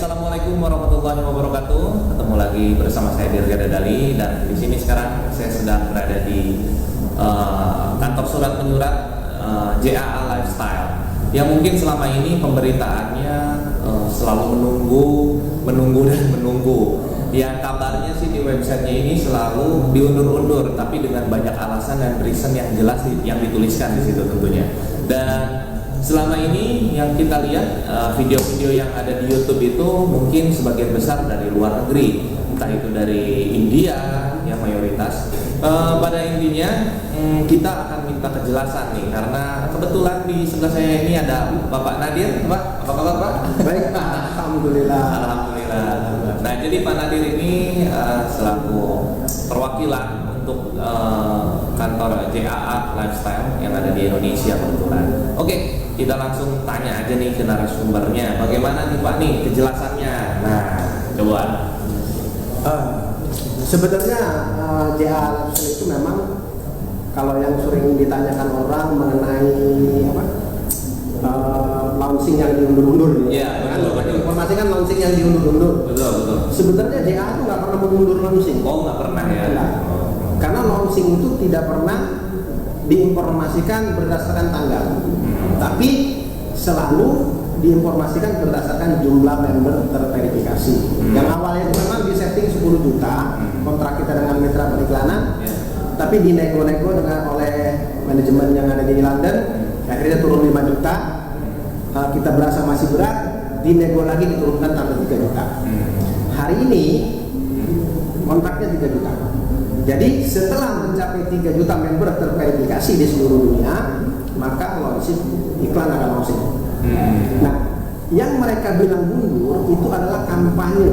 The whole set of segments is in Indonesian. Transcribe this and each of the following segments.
Assalamualaikum warahmatullahi wabarakatuh. Ketemu lagi bersama saya Dirga Dadali, dan di sini sekarang saya sedang berada di kantor surat menyurat JAA Lifestyle. Yang mungkin selama ini pemberitaannya selalu menunggu. Yang kabarnya sih di websitenya ini selalu diundur-undur, tapi dengan banyak alasan dan reason yang jelas yang dituliskan di situ tentunya. Dan selama ini yang kita lihat video-video yang ada di YouTube itu mungkin sebagian besar dari luar negeri, entah itu dari India yang mayoritas. Pada intinya kita akan minta kejelasan nih, karena kebetulan di sebelah saya ini ada Bapak Nadir. Pak, apa kabar Pak? Baik Pak, Alhamdulillah. Alhamdulillah. Nah, jadi Pak Nadir ini selaku perwakilan untuk kantor JAA Lifestyle yang ada di Indonesia kebetulan. Oke, kita langsung tanya aja nih ke narasumbernya. Bagaimana nih Pak nih kejelasannya? Nah, coba. Sebenarnya JAA Lifestyle itu memang kalau yang sering ditanyakan orang mengenai launching yang diundur-undur. Iya, betul. Informasi kan launching yang diundur-undur. Betul. Sebenarnya JAA itu nggak pernah mengundur launching. Oh, nggak pernah ya? Enggak. Karena launching itu tidak pernah diinformasikan berdasarkan tanggal, tapi selalu diinformasikan berdasarkan jumlah member terverifikasi. Yang awalnya itu memang disetting 10 juta kontrak kita dengan mitra periklanan, tapi dinego-nego dengan oleh manajemen yang ada di London, akhirnya turun 5 juta. Kita berasa masih berat, dinego lagi diturunkan tambah 3 juta. Hari ini kontraknya 3 juta. Jadi setelah mencapai 3 juta member terverifikasi di seluruh dunia, maka launching iklan akan launching. Nah, yang mereka bilang mundur itu adalah kampanye.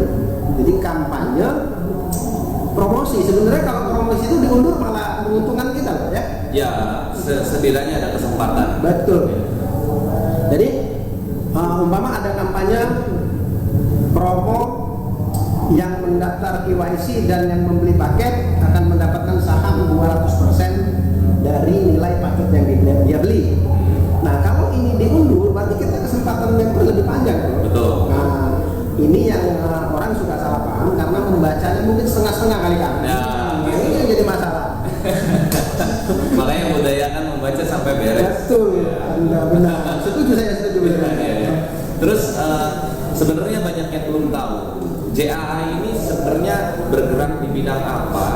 Jadi kampanye promosi. Sebenarnya kalau promosi itu diundur malah menguntungkan kita loh ya. Ya, setidaknya ada kesempatan. Betul. Jadi umpama ada kampanye promo yang mendaftar KYC dan yang membeli paket akan mendapatkan saham 200% dari nilai paket yang dia beli. Nah, kalau ini diundur berarti kita kesempatan member lebih panjang. Betul. Nah, ini yang orang suka salah paham karena membacanya mungkin setengah-setengah kali kan. Ya, ini yang jadi masalah. Makanya budayakan membaca sampai beres. Betul. Anda benar. Setuju saya setuju. Ya. Terus sebenarnya banyak yang belum tahu JAA ini sebenarnya bergerak di bidang apa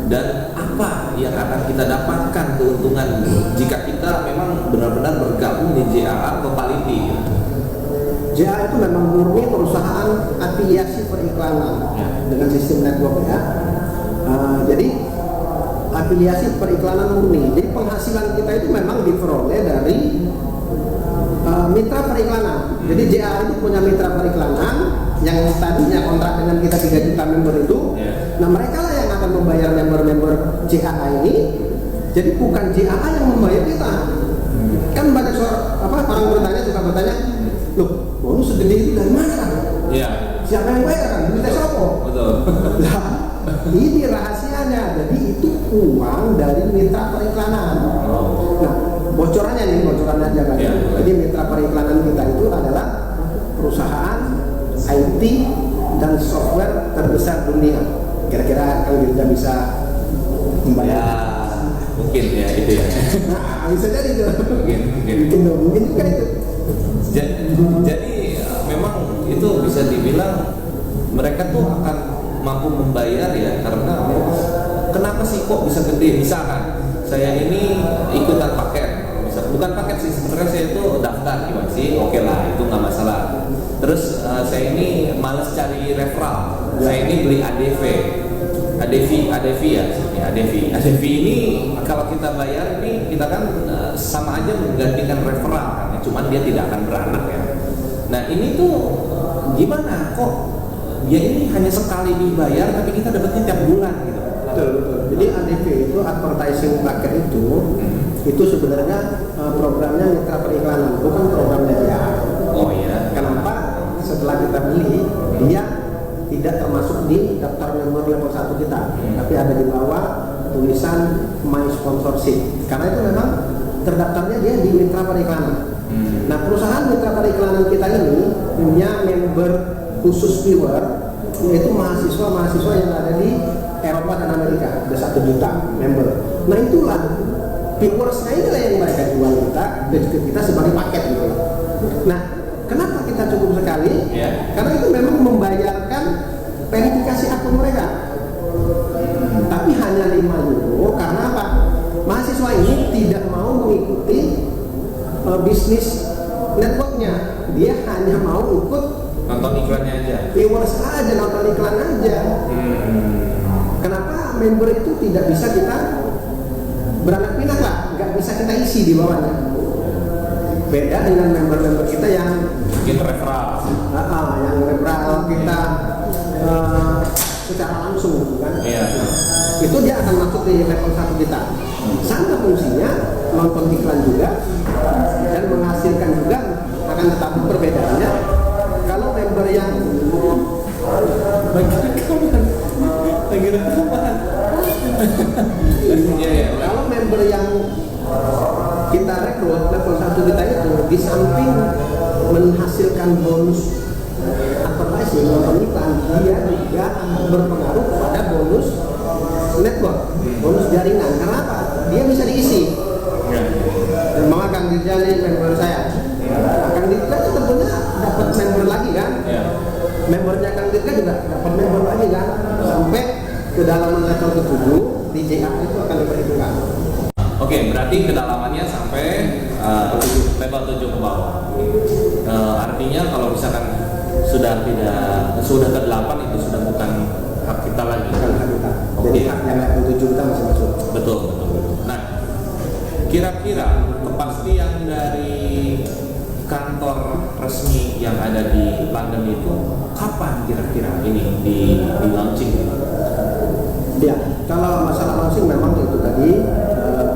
dan apa yang akan kita dapatkan keuntungan jika kita memang benar-benar bergabung di JAA Totality. JAA itu memang murni perusahaan afiliasi periklanan dengan sistem network ya. Jadi afiliasi periklanan murni. Jadi penghasilan kita itu memang diperoleh dari mitra periklanan. Jadi JAA itu punya mitra periklanan yang tadinya kontrak dengan kita 3 juta member itu. Nah, mereka lah yang akan membayar member-member JAA ini. Jadi bukan JAA yang membayar kita. Kan banyak orang suka bertanya, loh, bonus segede itu dari mana kan? Iya. Siapa yang bayar kan? Kita siapa? Betul. Nah, ini rahasianya. Jadi itu uang dari mitra periklanan. Nah, bocorannya aja kan. Jadi mitra periklanan kita itu adalah perusahaan IT dan software terbesar dunia. Kira-kira kalau kita bisa membayar. Ya, mungkin ya itu ya. Nah, bisa jadi itu. Mungkin juga itu. Jadi memang itu bisa dibilang mereka tuh akan mampu membayar ya, karena kenapa sih kok bisa gede? Misalkan saya ini ikutan paket, bukan paket sih sebenarnya, saya itu daftar gimana sih, oke lah itu nggak masalah. Terus saya ini males cari referral, saya ini beli ADV ini kalau kita bayar ini kita kan sama aja menggantikan referral kan, cuman dia tidak akan beranak ya. Nah ini tuh gimana kok dia ini hanya sekali dibayar tapi kita dapatnya tiap bulan gitu. Betul. Jadi ADV itu advertising paket itu sebenarnya programnya mitra periklanan, bukan programnya dia. Oh iya. Kenapa? Setelah kita beli, dia tidak termasuk di daftar member level 1 kita, tapi ada di bawah tulisan My Sponsorship. Karena itu memang terdaftarnya dia di mitra periklanan. Nah, perusahaan mitra periklanan kita ini punya member khusus viewer, yaitu mahasiswa yang ada di Eropa dan Amerika, ada 1 juta member. Nah itulah viewersnya inilah yang mereka jual kita sebagai paket gitu. Nah kenapa kita cukup sekali? Karena itu memang membayarkan verifikasi akun mereka. Tapi hanya 5 euro karena apa? Mahasiswa ini tidak mau mengikuti bisnis networknya, dia hanya mau ikut nonton iklannya aja, viewers aja, nonton iklan aja. Kenapa member itu tidak bisa kita beranak pinak lah, nggak bisa kita isi di bawahnya. Beda dengan member-member kita yang bikin referral, yang referral kita secara langsung, kan? Itu dia akan masuk di level 1 kita. Sama fungsinya nonton iklan juga dan menghasilkan juga, akan tetapi perbedaannya kalau member yang kalau member yang kita rekrut level 1 kita itu di samping menghasilkan bonus advertising, nonton iklan, dia juga berpengaruh pada bonus network, bonus jaringan. Kenapa? Dia bisa diisi. Dan maka Kang Dirja ini member saya. Kang Dirja itu tentunya dapat member lagi kan? Membernya Kang Dirja juga dapat member lagi kan? Sampai ke dalam level ke-7 di JA itu akan diperhitungkan. Oke, berarti kedalamannya sampai level 7 ke bawah. Artinya kalau misalkan sudah ke-8 itu sudah bukan hak kita lagi. Bukan hak kita. Jadi hak yang level 7 kita masih masuk. Betul. Nah, kira-kira kepastian dari kantor resmi yang ada di London itu kapan kira-kira ini di launching? Ya, kalau masalah launching memang itu tadi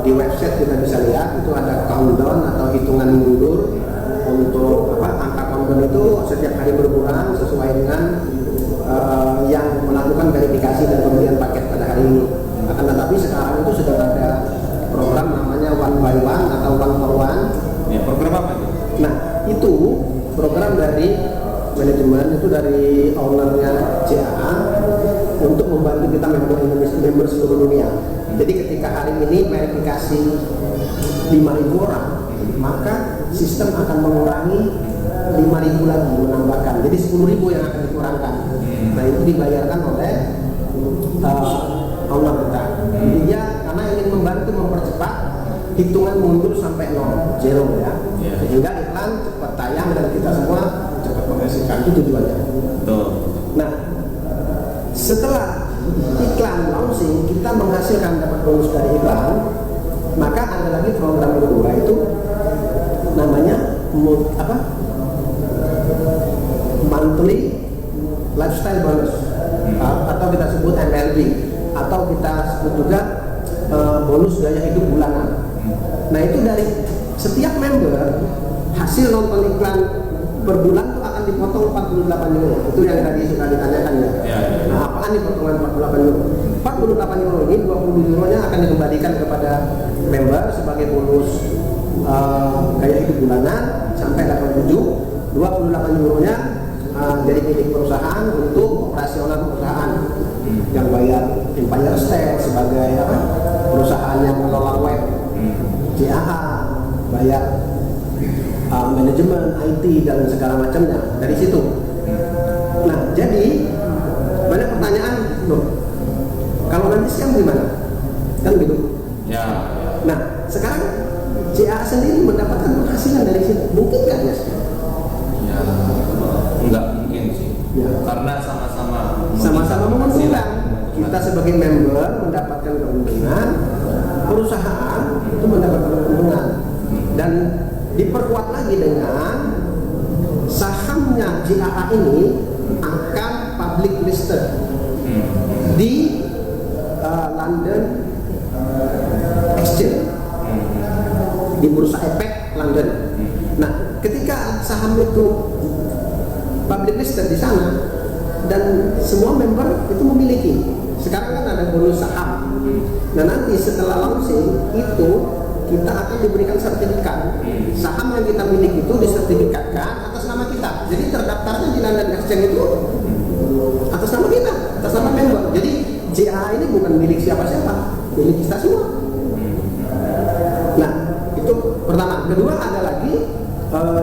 di website kita bisa lihat itu ada countdown atau hitungan mundur untuk angka countdown itu setiap hari berkurang sesuai dengan yang melakukan verifikasi dan pembelian paket pada hari ini. Akan tetapi sekarang itu sudah ada program namanya One by One atau One for One. Ya, program apa itu? Nah, itu program dari manajemen, itu dari ownernya JAA untuk membantu kita member seluruh dunia. Jadi ketika hari ini verifikasi 5.000 orang, maka sistem akan mengurangi 5.000 lagi, menambahkan. Jadi 10.000 yang akan dikurangkan. Nah itu dibayarkan oleh owner kita. Jadi dia karena ingin membantu mempercepat hitungan mundur sampai 0 ya. Sehingga iklan cepat tayang dan kita semua cepat menghasilkan, itu tujuannya. Nah, setelah iklan launching kita menghasilkan dapat bonus dari iklan, maka ada lagi program kedua itu namanya monthly lifestyle bonus atau kita sebut MLB atau kita sebut juga bonus gaya hidup bulanan. Nah itu dari setiap member hasil nonton iklan per bulan itu akan dipotong 48 euro. Itu yang tadi sudah ditanyakan ya. Nah apaan nih potongan 48 euro? 48 euro ini 20 euronya akan dikembalikan kepada member sebagai bonus gaya hidup bulanan sampai level 7. 28 euronya jadi milik perusahaan untuk operasional perusahaan yang bayar Empire State sebagai perusahaan yang mengelola web, JAA bayar manajemen, IT dan segala macamnya dari situ. Nah jadi banyak pertanyaan loh, kalau nanti siang gimana? Kan gitu. Nah sekarang JAA sendiri mendapatkan penghasilan dari situ, mungkin nggak ya? Enggak mungkin sih. Karena sama-sama menguntungkan. Kita sebagai member mendapatkan keuntungan, perusahaan itu mendapatkan keuntungan, dan diperkuat lagi dengan sahamnya JAA ini akan public listed di London Exchange, di Bursa Efek London. Nah, ketika saham itu public listed di sana dan semua member itu memiliki. Sekarang kan ada bonus saham. Nah nanti setelah launching itu kita akan diberikan sertifikat. Saham yang kita miliki itu disertifikatkan atas nama kita. kita. Jadi terdaftarnya di London Exchange itu atas nama kita, atas nama member. Jadi JAA ini bukan milik siapa-siapa, milik kita semua. Nah, itu pertama. Kedua ada lagi,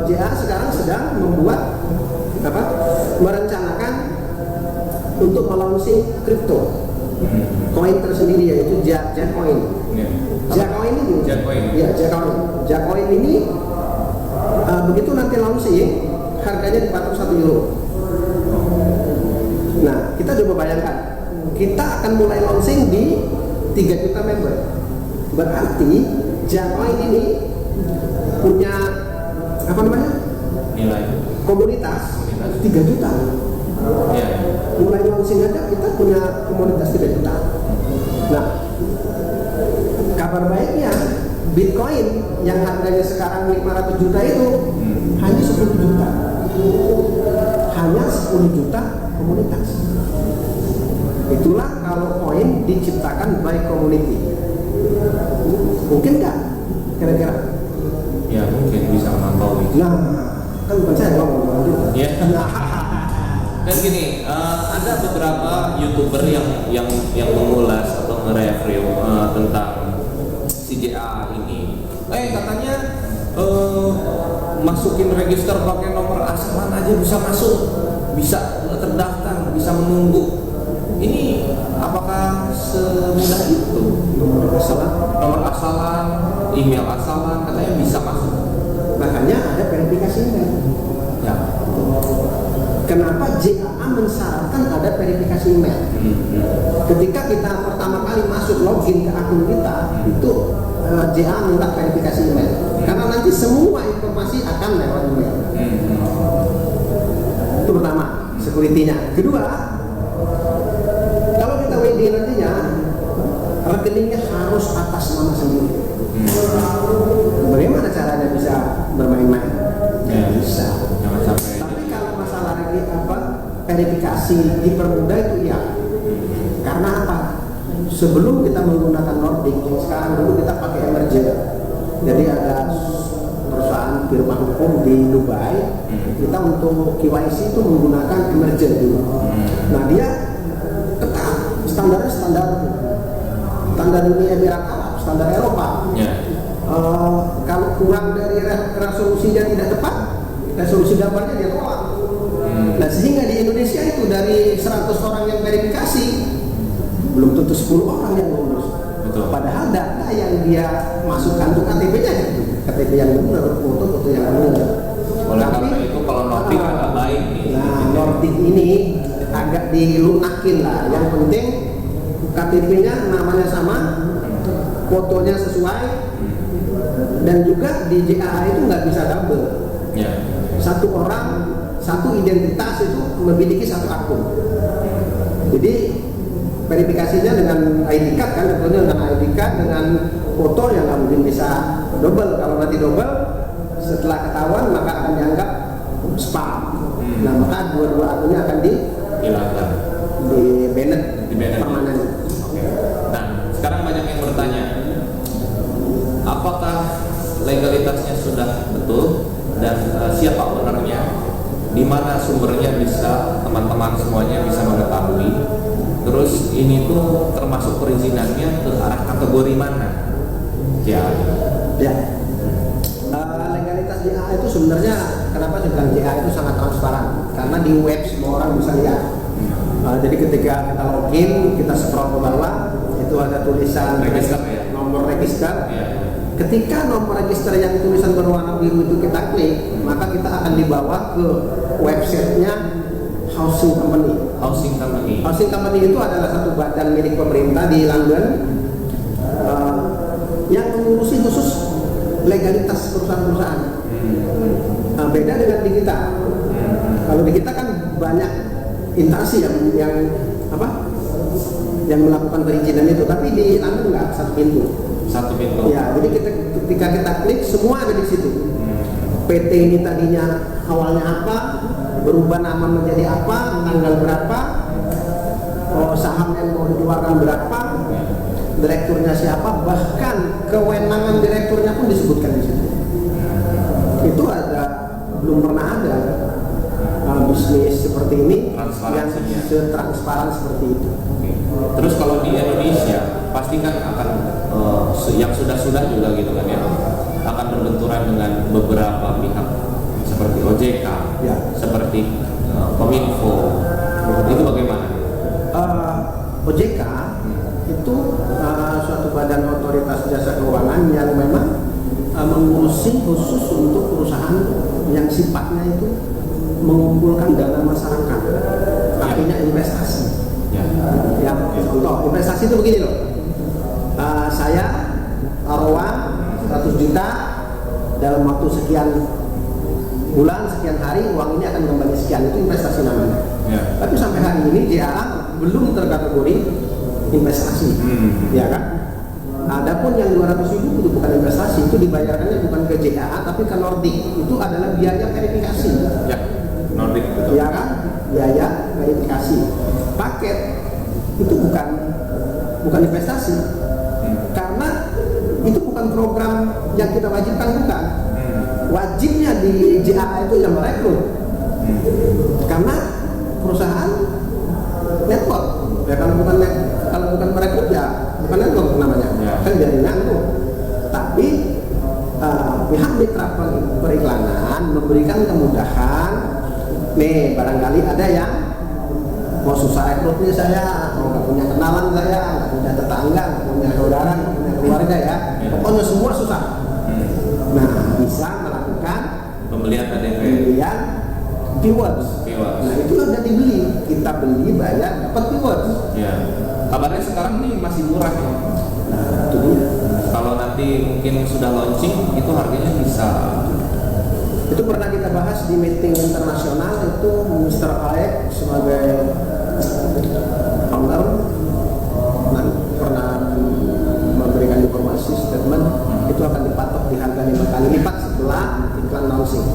JAA sekarang sedang membuat merencanakan untuk melaunching kripto koin tersendiri, yaitu Jacoin. Jacoin ini, ya Jacoin ini begitu nanti launching harganya dipatok 1 euro. Nah, kita coba bayangkan, kita akan mulai launching di 3 juta member. Berarti Jacoin ini punya nilai komunitas 3 juta. Mulai launching aja kita punya komunitas 3 juta. Nah, kabar baiknya Bitcoin yang harganya sekarang 500 juta itu hanya 10 juta. Hanya 10 juta komunitas. Itulah kalau koin diciptakan by community. Mungkin nggak kira-kira? Ya mungkin bisa melampaui. Nah, kan bukan saya ngomong gitu. Ya. Dan gini, ada beberapa YouTuber yang mengulas atau nge-review tentang si JAA ini. Katanya masukin register pakai nomor asalan aja bisa masuk, bisa terdaftar, bisa menunggu. Ini apakah semudah itu? Nomor asalan, email asalan katanya bisa masuk. Makanya ada verifikasi email. Ya. Kenapa JAA mensyaratkan ada verifikasi email? Ketika kita pertama kali masuk login ke akun kita, itu JAA minta verifikasi email. Karena nanti semua informasi akan lewat email. Itu pertama, security-nya. Kedua, kalau kita WD nantinya, rekeningnya harus atas nama sendiri. Bagaimana caranya bisa bermain-main? Ya, bisa. Jangan sampai. Tapi kalau masalah verifikasi dipermudah itu iya. Karena apa? Sebelum kita menggunakan Nordic, sekarang dulu kita pakai Emergent. Jadi ada perusahaan firma hukum di Dubai, kita untuk KYC itu menggunakan Emergent dulu. Nah, dia ketat, standarnya standar Uni Emirat Arab, standar Eropa. Kalau kurang dari resolusinya tidak tepat, resolusi gambarnya dia tolak. Nah, sehingga di Indonesia itu dari 100 orang yang verifikasi belum tentu 10 orang yang lulus. Padahal data yang dia masukkan itu KTP-nya, KTP yang benar, foto yang benar. Oleh karena itu kalau Nordic agak baik nih. Nah, Nordic ini agak dilunakin lah. Yang penting KTP-nya namanya sama, fotonya sesuai, dan juga di JAA itu nggak bisa double. Satu orang, satu identitas itu memiliki satu akun. Jadi verifikasinya dengan ID card kan, tentunya dengan ID card, dengan foto yang nggak mungkin bisa double. Kalau nanti double, setelah ketahuan maka akan dianggap spam. Nah, maka dua-dua akunnya akan dihilangkan, di banned permanen. Nah, sekarang banyak yang bertanya, apakah legalitasnya sudah betul dan siapa ownernya, di mana sumbernya, bisa teman-teman semuanya bisa mengetahui. Terus ini tuh termasuk perizinannya ke arah kategori mana? Ya. Legalitas JAA itu sebenarnya, kenapa saya bilang JAA itu sangat transparan? Karena di web semua orang bisa lihat. Jadi ketika kita login, kita scroll ke bawah, itu ada tulisan register, nomor register. Ketika nomor register yang tulisan berwarna biru itu kita klik, maka kita akan dibawa ke websitenya Housing Company. Housing Company itu adalah satu badan milik pemerintah di London yang mengurusi khusus legalitas perusahaan-perusahaan. Beda dengan di kita. Kalau di kita kan banyak instansi yang melakukan perizinan itu, tapi di London nggak, satu pintu. Ya, jadi ketika kita klik semua ada di situ. PT ini tadinya awalnya apa, berubah nama menjadi apa, tanggal berapa, saham yang mau dikeluarkan berapa, direkturnya siapa, bahkan kewenangan direkturnya pun disebutkan di situ. Itu belum pernah ada bisnis seperti ini yang Transparansinya. transparan seperti itu. Oke. Terus kalau di Indonesia pasti kan akan yang sudah juga gitu kan ya, akan berbenturan dengan beberapa pihak seperti OJK, Ya. seperti Kominfo. Itu bagaimana? OJK itu suatu badan otoritas jasa keuangan yang memang mengurusi khusus untuk perusahaan yang sifatnya itu mengumpulkan dana masyarakat, artinya investasi. Ya. Ya, contoh investasi itu begini loh. Saya taruhan 100 juta dalam waktu sekian bulan, sekian hari, uang ini akan kembali sekian, itu investasi namanya. Ya. Tapi sampai hari ini JAA belum terkategori investasi, ya kan? Adapun yang 200.000 itu bukan investasi, itu dibayarkannya bukan ke JAA tapi ke Nordic. Itu adalah biaya verifikasi. Ya. Nordic betul. Ya kan? Biaya verifikasi. Paket itu bukan investasi. Karena itu bukan program yang kita wajibkan, bukan. Wajibnya di JAA itu yang merekrut. Karena perusahaan network. Ya kalau bukan merekrut ya bukan network namanya. Ya. Kan jaringan tuh. Tapi pihak mitra periklanan memberikan kemudahan. Nih barangkali ada yang mau susah rekrut nih saya, mau nggak punya kenalan saya, nggak punya tetangga, nggak punya saudara, nggak punya keluarga ya. Pokoknya semua susah. Nah bisa melakukan Pembelian KTP. pembelian keywords. Keywords. Nah itu udah dibeli, kita beli bayar dapat keywords. Ya. Kabarnya sekarang nih masih murah ya. Nah itu dia. Kalau nanti mungkin sudah launching itu harganya bisa. Itu pernah kita bahas di meeting internasional, itu Mr. Aek sebagai founder pernah memberikan informasi statement itu akan dipatok di harga 5 kali lipat setelah iklan launching.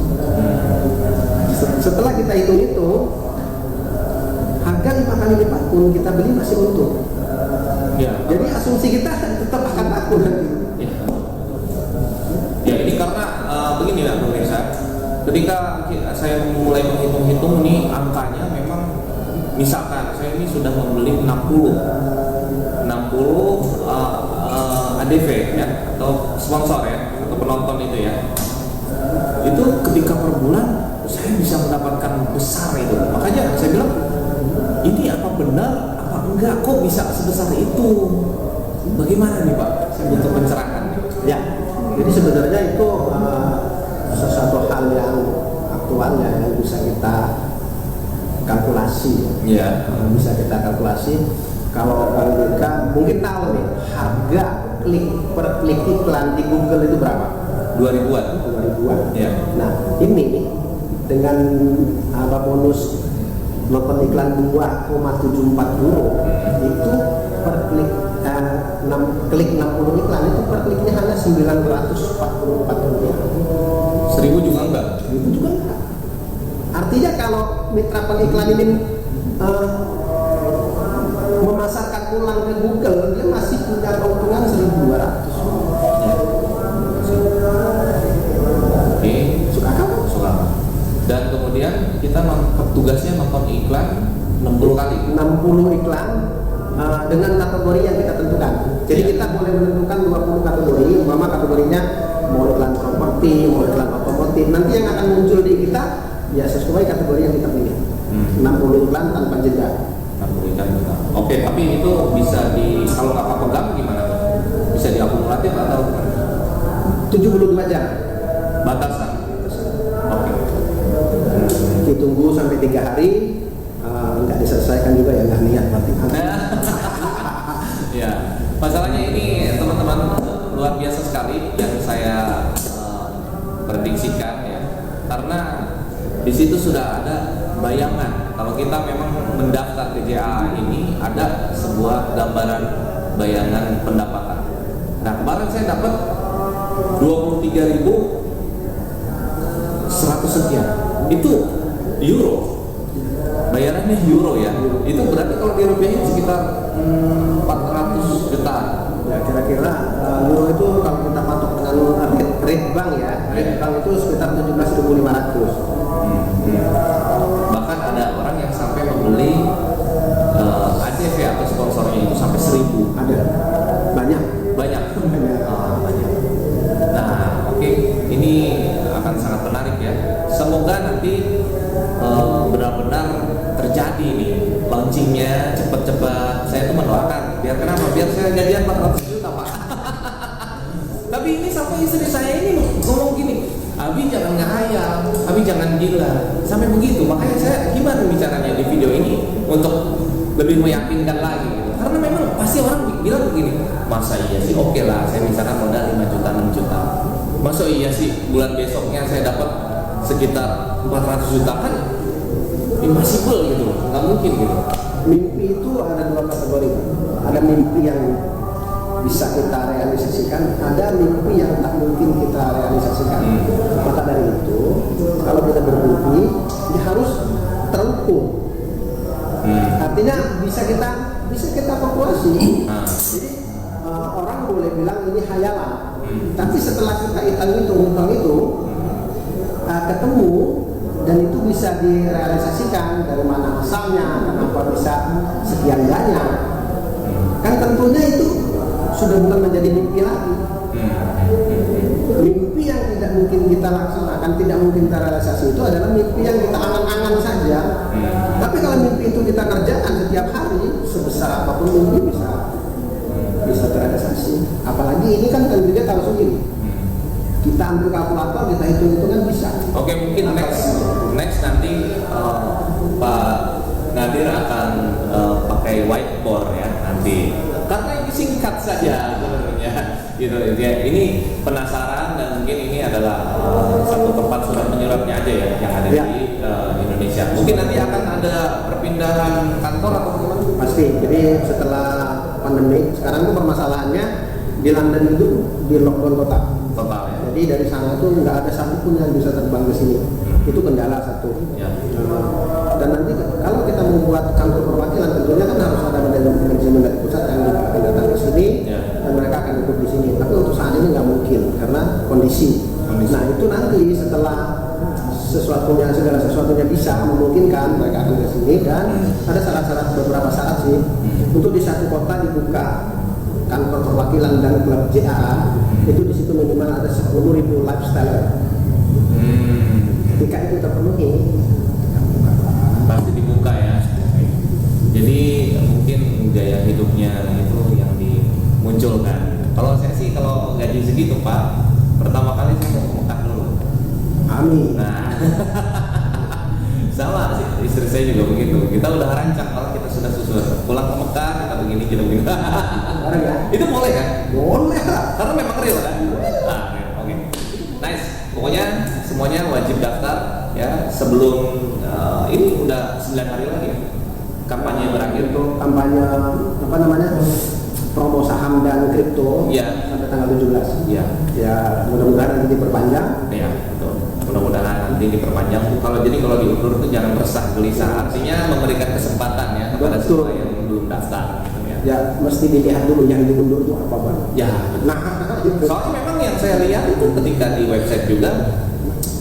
Setelah kita hitung harga 5 kali lipat pun kita beli masih untung. Ya. Jadi asumsi kita tetap akan laku nanti. Ya. Ya ini karena begini ya pemirsa, ketika saya mulai menghitung-hitung nih angkanya memang misalkan saya ini sudah membeli 60 ADV ya atau sponsor ya atau penonton itu ya, itu ketika per bulan saya bisa mendapatkan besar itu. Makanya saya bilang ini apa benar apa enggak, kok bisa sebesar itu, bagaimana nih Pak, saya butuh pencerahan. Ya, jadi sebenarnya itu sesuatu hal yang aktual ya, yang bisa kita kalkulasi. Ya. Bisa kita kalkulasi. Kalau Bang Deka mungkin tahu nih harga klik per klik iklan di Google itu berapa? 2000-an. 2000-an. Ya. Nah ini dengan bonus nonton iklan 2,74 euro itu per klik 60 iklan itu per kliknya hanya 944 rupiah. 1000 juga enggak? Itu juga enggak. Artinya kalau mitra pengiklan ini memasarkan ulang ke Google, dia masih punya keuntungan 1.200. Oke. Suka kamu? Suka. Dan kemudian kita tugasnya nonton iklan 60 kali. 60 iklan dengan kategori yang kita tentukan. Jadi kita boleh menentukan 20 kategori, umpama kategorinya mau iklan properti, mau iklan otomotif. Nanti yang akan muncul di kita ya sesuai kategori yang kita pilih. 60 iklan tanpa jeda. 60 iklan juga. Oke, tapi itu bisa kalau kakak pegang gimana? Bisa diakumulatif atau 72 jam. batasan? Oke. Ditunggu sampai 3 hari, nggak diselesaikan juga ya, nggak niat berarti. Ya, masalahnya ini teman-teman luar biasa sekali yang saya prediksikan ya, karena di situ sudah ada bayangan. Kalau kita memang mendaftar ke JAA ini ada sebuah gambaran bayangan pendapatan. Nah kemarin saya dapat 23.100 sekian. Itu euro. Bayarannya euro ya. Itu berarti kalau dirupiahin sekitar 400 jutaan. Ya kira-kira euro itu kalau kita patok dengan rate bank ya, rate bank itu sekitar 17.500. ada orang yang sampai membeli ACV atau sponsornya itu sampai 1.000. Ada banyak. Banyak. Banyak. Banyak. Nah, oke, ini akan sangat menarik ya. Semoga nanti benar-benar terjadi nih launchingnya cepat-cepat. Saya tuh mendoakan. Biar kenapa? Biar saya gajian 400 juta Pak. Tapi ini sampai istri saya ini ngomong gini, Abi jangan ngehayal, Abi jangan gila, sampai begitu. Makanya saya gimana bicaranya di video ini untuk lebih meyakinkan lagi gitu. Karena memang pasti orang bilang begini, masa iya sih, oke lah saya misalkan modal 5 juta 6 juta, masa iya sih bulan besoknya saya dapat sekitar 400 juta, kan impossible gitu, nggak mungkin gitu. Mimpi itu ada 2 kategori. Ada mimpi yang bisa kita realisasikan, ada mimpi yang tak mungkin kita realisasikan. Maka dari itu, kalau kita bermimpi, dia harus terukur. Artinya bisa kita kalkulasi. Jadi orang boleh bilang ini hayalan, tapi setelah kita hitung itu ketemu dan itu bisa direalisasikan, dari mana asalnya, kenapa bisa sekian banyak, kan tentunya itu sudah bukan menjadi mimpi lagi. Mimpi yang tidak mungkin kita laksanakan, tidak mungkin kita realisasi, itu adalah mimpi yang kita angan-angan saja. Tapi kalau mimpi itu kita kerjakan setiap hari, sebesar apapun mimpi bisa terrealisasi. Apalagi ini kan tentunya tahu sendiri. Kita ambil kalkulator, kita hitung-hitungan bisa. Oke, mungkin next nanti Pak Nadir akan pakai whiteboard ya nanti. Karena ini singkat saja sebenarnya, gitu ya. Ini penasaran dan mungkin ini adalah satu tempat surat menyuratnya aja ya yang ada di Indonesia. Mungkin nanti akan ada perpindahan kantor atau gimana? Pasti. Jadi setelah pandemi, sekarang tuh permasalahannya di London itu di lockdown total. Total ya. Jadi dari sana tuh nggak ada satupun yang bisa terbang ke sini. Itu kendala satu. Ya. Dan nanti kalau kita membuat kantor perwakilan, tentunya kan harus ada manajemen dari pusat yang akan datang ke sini dan mereka akan duduk di sini. Tapi untuk saat ini nggak mungkin karena kondisi. Nah itu nanti setelah segala sesuatunya bisa memungkinkan, mereka akan ke sini. Dan ada beberapa syarat sih. Untuk di satu kota dibuka kantor perwakilan dan klub JAA, itu di situ minimal ada 10.000 lifestyle. Ketika itu terpenuhi, pasti dibuka ya. Jadi mungkin gaya hidupnya itu yang dimunculkan. Kalau saya sih kalau gaji segitu Pak, pertama kali saya mau ke Mekah dulu. amin. Nah, sama sih istri saya juga begitu. Kita udah rancang kalau kita sudah susun pulang ke Mekah kita begini. Bareng ya? Itu boleh kan? Boleh lah. Karena memang real kan? Oke. Nice. Pokoknya semuanya wajib daftar ya sebelum ini udah 9 hari lagi ya. Kampanye berakhir tuh. Kampanye apa namanya? Promo saham dan kripto sampai tanggal 17. Iya. Ya mudah-mudahan nanti diperpanjang. Iya, betul. Mudah-mudahan nanti diperpanjang. Kalau diundur tuh jangan resah gelisah. Artinya memberikan kesempatan ya kepada semua yang belum daftar. Ya mesti dilihat dulu yang diundur itu apa Bang. Ya. Nah, itu. Soalnya memang yang saya lihat itu ketika di website juga,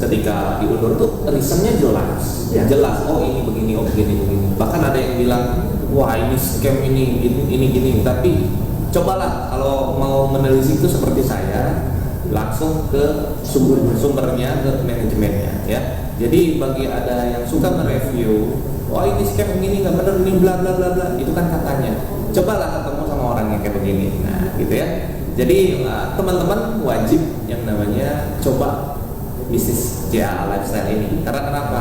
ketika diundur tuh risetnya jelas. Ya. Jelas. Oh ini begini, oh begini. Bahkan ada yang bilang, wah ini scam ini gini. Tapi cobalah kalau mau menelisik itu seperti saya, langsung ke sumbernya, ke manajemennya ya. Jadi bagi ada yang suka nge-review, wah ini scam ini nggak benar, ini bla bla bla bla, itu kan katanya. Cobalah ketemu sama orang yang kayak begini. Nah, gitu ya. Jadi teman-teman wajib yang namanya coba bisnis JAA Lifestyle ini. Karena kenapa?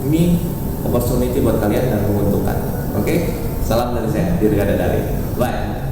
Ini opportunity buat kalian dan menguntungkan. Oke? Salam dari saya, Dirga Dadari. Bye.